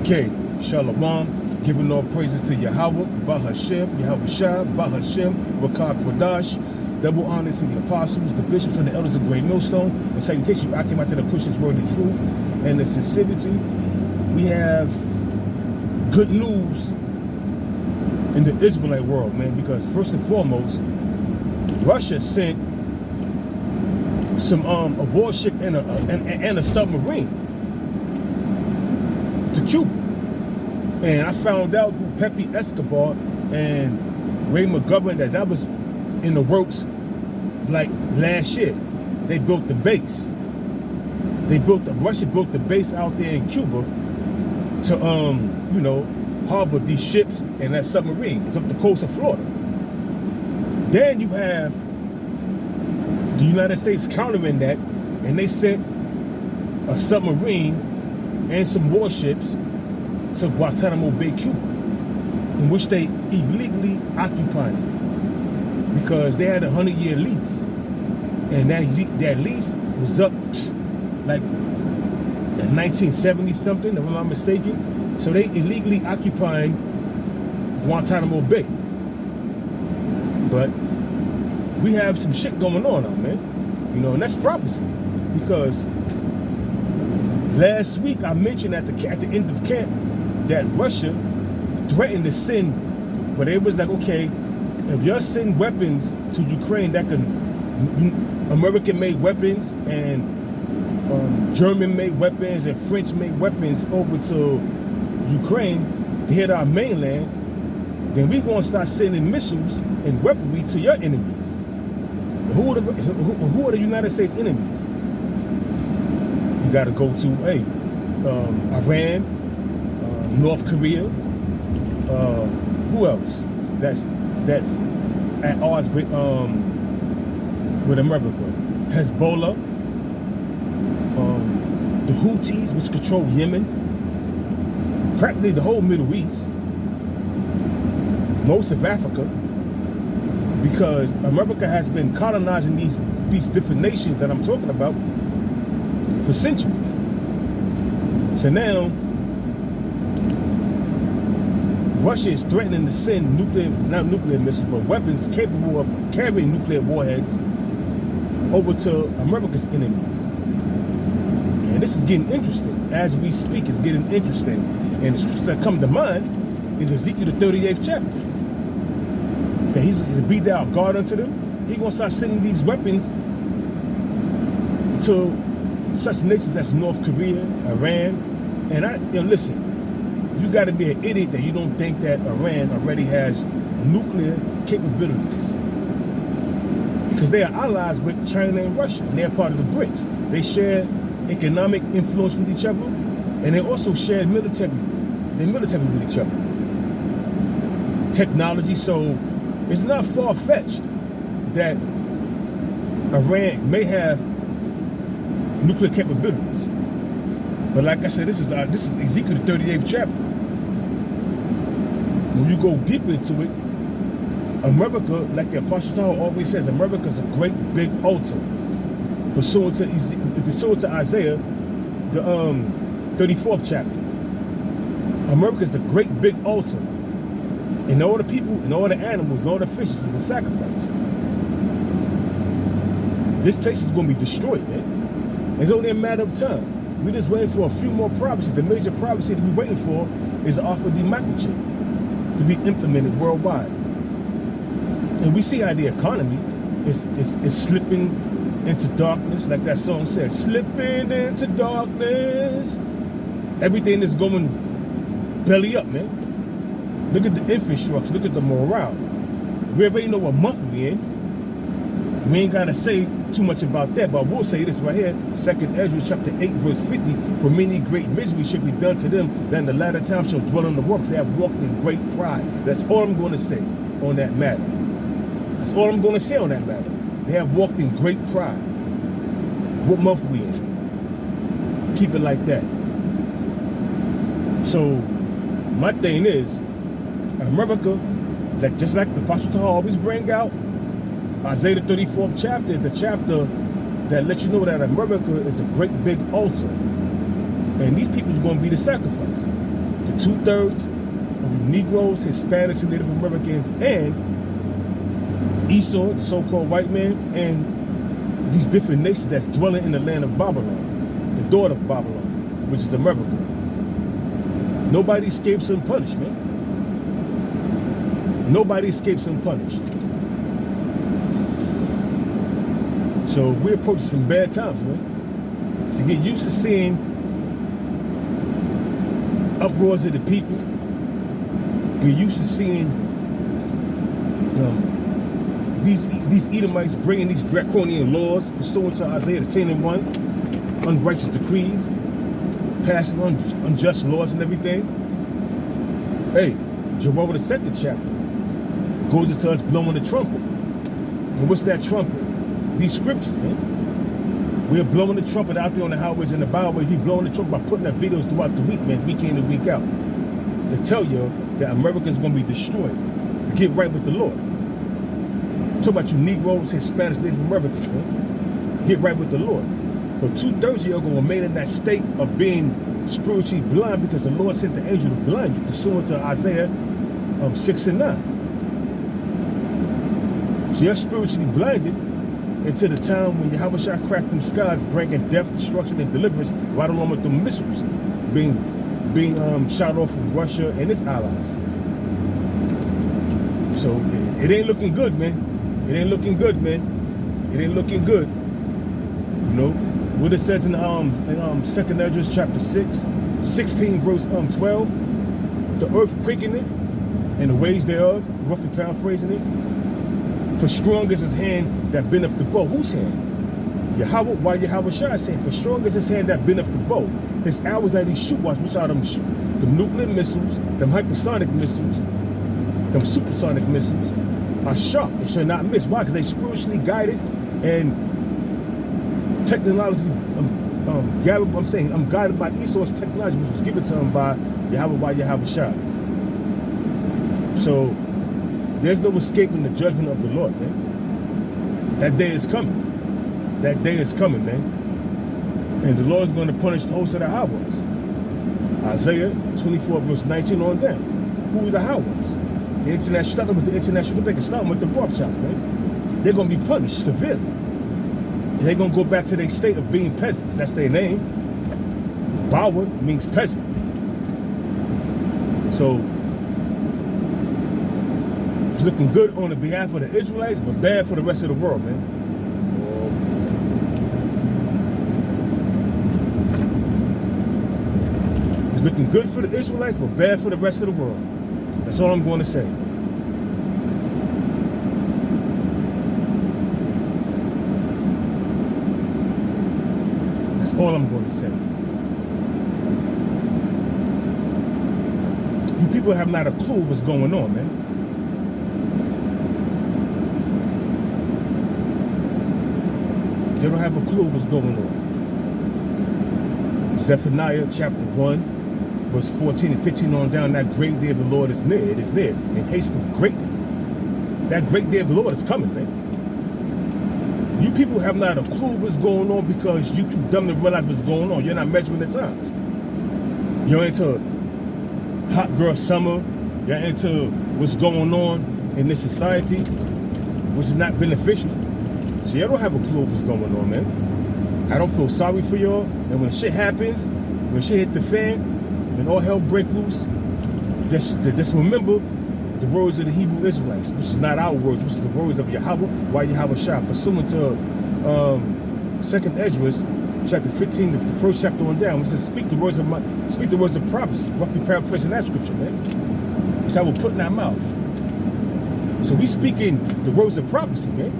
Okay, Shalom, giving all praises to Yahweh, Bahashem, Yahweh Shah, Bahashem, Rakah Kwadash, double honors to the apostles, the bishops, and the elders of Great Millstone, and salutation. I came out to the push this word in truth and the sincerity. We have good news in the Israelite world, man, because first and foremost, Russia sent some a warship and a submarine to Cuba. And I found out through Pepe Escobar and Ray McGovern that was in the works like last year. They built the base. Russia built the base out there in Cuba to harbor these ships and that submarine. It's up the coast of Florida. Then you have the United States countering that, and they sent a submarine and some warships to Guantanamo Bay, Cuba, in which they illegally occupied because they had a 100-year lease, and that lease was up like in 1970 something, if I'm not mistaken. So they illegally occupying Guantanamo Bay. But we have some shit going on now, man. And that's prophecy, because last week I mentioned at the end of camp that Russia threatened to send, but it was like, okay, if you send weapons to Ukraine that can, American-made weapons and German-made weapons and French-made weapons over to Ukraine to hit our mainland, then we're going to start sending missiles and weaponry to your enemies. Who are the United States enemies? You got to go to, Iran, North Korea, who else? That's at odds with America. Hezbollah, the Houthis, which control Yemen, practically the whole Middle East, most of Africa, because America has been colonizing these different nations that I'm talking about for centuries. So now Russia is threatening to send not nuclear missiles, but weapons capable of carrying nuclear warheads over to America's enemies. And this is getting interesting. As we speak, it's getting interesting. And the scriptures that come to mind is Ezekiel the 38th chapter. That he's to be thou God unto them. He's going to start sending these weapons to such nations as North Korea, Iran. And listen, you got to be an idiot that you don't think that Iran already has nuclear capabilities, because they are allies with China and Russia, and they're part of the BRICS. They share economic influence with each other, and they also share military with each other. Technology, so it's not far-fetched that Iran may have nuclear capabilities. But like I said, this is Ezekiel the 38th chapter. When you go deeper into it, America, like the Apostle Paul always says, America is a great big altar. Pursuant to Isaiah, the 34th chapter. America is a great big altar. And all the people, and all the animals, and all the fishes is a sacrifice. This place is going to be destroyed, man. It's only a matter of time. We're just waiting for a few more prophecies. The major prophecy that we're waiting for is the Alpha D microchip to be implemented worldwide. And we see how the economy is slipping into darkness, like that song says, slipping into darkness. Everything is going belly up, man. Look at the infrastructure, look at the morale. We already know what month we're in. We ain't gotta say too much about that, but we'll say this right here, 2nd Ezra chapter 8, verse 50, for many great misery should be done to them, that in the latter time shall dwell on the works. They have walked in great pride. That's all I'm gonna say on that matter. That's all I'm gonna say on that matter. They have walked in great pride. What month we in? Keep it like that. So my thing is, America, just like the Apostle Paul always bring out, Isaiah the 34th chapter is the chapter that lets you know that America is a great big altar. And these people are going to be the sacrifice. The 2/3 of Negroes, Hispanics, and Native Americans, and Esau, the so-called white man, and these different nations that's dwelling in the land of Babylon, the daughter of Babylon, which is America. Nobody escapes unpunished, man. Nobody escapes unpunished. So we're approaching some bad times, man. So get used to seeing uproars of the people. Get used to seeing these Edomites bringing these draconian laws pursuant to Isaiah 10:1, unrighteous decrees, passing on unjust laws and everything. Hey, Joel the 2nd chapter goes into us blowing the trumpet. And what's that trumpet? These scriptures, man. We're blowing the trumpet out there on the highways and the byways. We're blowing the trumpet by putting up videos throughout the week, man, week in and week out, to tell you that America's going to be destroyed, to get right with the Lord. Talk about you Negroes, Hispanics, Native Americans, man. Get right with the Lord. But 2/3 of you are going to remain in that state of being spiritually blind because the Lord sent the angel to blind you, pursuant to Isaiah 6:9. So you're spiritually blinded until the time when Yahweh shall crack them skies, bringing death, destruction, and deliverance right along with the missiles being shot off from Russia and its allies. So it ain't looking good, man. It ain't looking good, man. It ain't looking good. You know what it says in 2nd Ezra chapter 6, 16 verse 12. The earth quakeneth, and the ways thereof, roughly paraphrasing it. For strong is his hand that bendeth the bow. Whose hand? Yahweh. Why Yahweh Shai saying, for strong is his hand that bendeth the bow. His arrows that he shoot, which are them nuclear missiles, them hypersonic missiles, them supersonic missiles, are sharp and shall not miss. Why? Because they spiritually guided and technology. I'm guided by Esau's technology, which was given to him by Yahweh Shai. So there's no escaping the judgment of the Lord, man. That day is coming. That day is coming, man. And the Lord is going to punish the host of the high ones. Isaiah 24 verse 19 on down. Who are the high ones? The international, starting with the international, they can start with the Rothschilds, man. They're going to be punished severely. And they're going to go back to their state of being peasants. That's their name. Bawa means peasant. So it's looking good on the behalf of the Israelites, but bad for the rest of the world, man. Oh, man. It's looking good for the Israelites, but bad for the rest of the world. That's all I'm going to say. That's all I'm going to say. You people have not a clue what's going on, man. They don't have a clue what's going on. Zephaniah chapter 1, verse 14 and 15 on down, that great day of the Lord is near. It is near, and hasten greatly. That great day of the Lord is coming, man. You people have not a clue what's going on because you too dumb to realize what's going on. You're not measuring the times. You're into hot girl summer. You're into what's going on in this society, which is not beneficial. So y'all don't have a clue what's going on, man. I don't feel sorry for y'all. And when shit happens, when shit hit the fan, when all hell break loose, just remember the words of the Hebrew Israelites, which is not our words, which is the words of Yahweh, why Yahweh Shai, pursuant to 2nd Ezra, chapter 15, the first chapter on down, which says, speak the words of prophecy, roughly paraphrasing that scripture, man, which I will put in our mouth. So we speaking the words of prophecy, man.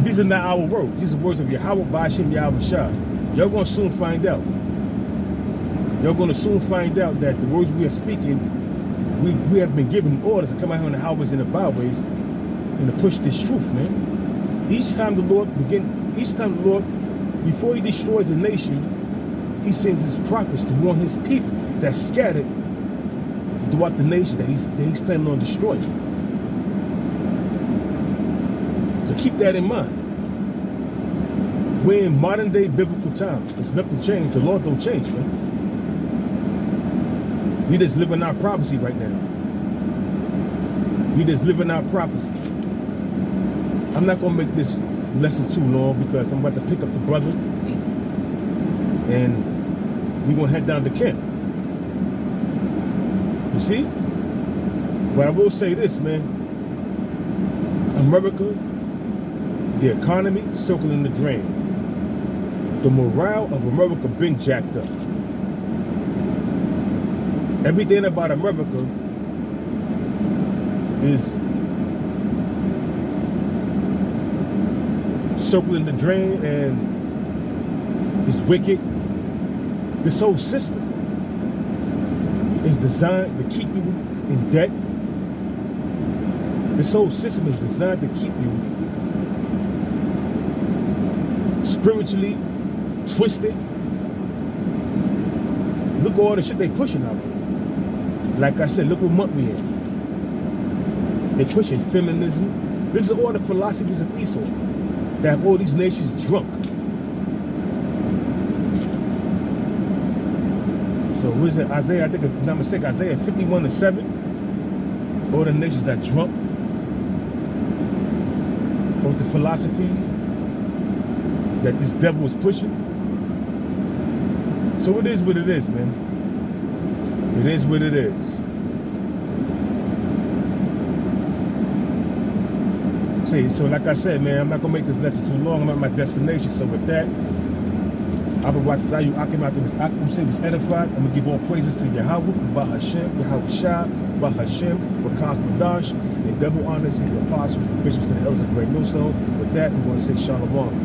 These are not our words. These are words of Yahweh Ba'ashem Yahweh Shai. Y'all going to soon find out. Y'all going to soon find out that the words we are speaking, we have been given orders to come out here on the highways and the byways and to push this truth, man. Each time the Lord, before he destroys a nation, he sends his prophets to warn his people that's scattered throughout the nation that he's planning on destroying. So keep that in mind. We're in modern day biblical times. There's nothing changed. The Lord don't change, man. We just living our prophecy right now. We just living our prophecy. I'm not gonna make this lesson too long because I'm about to pick up the brother and we're gonna head down to camp. You see? But I will say this, man. America, the economy, circling the drain. The morale of America been jacked up. Everything about America is circling the drain and it's wicked. This whole system is designed to keep you in debt. This whole system is designed to keep you spiritually twisted. Look at all the shit they pushing out there. Like I said, look what month we in. They pushing feminism. This is all the philosophies of Esau that have all these nations drunk. So what is it? Isaiah, I think if I'm not mistaken, Isaiah 51:7. All the nations that drunk with the philosophies that this devil is pushing. So it is what it is, man. It is what it is. So like I said, man, I'm not gonna make this lesson too long. I'm at my destination. So with that, Abba Watazayu Akim out there, Akim say was edified. I'm gonna give all praises to Yahweh, Bahashem, Yahweh Shah, Bahashem, Wakan Kudash, and double honors to the apostles, the bishops, and the elders of the great millstone. With that, we want to say Shalom.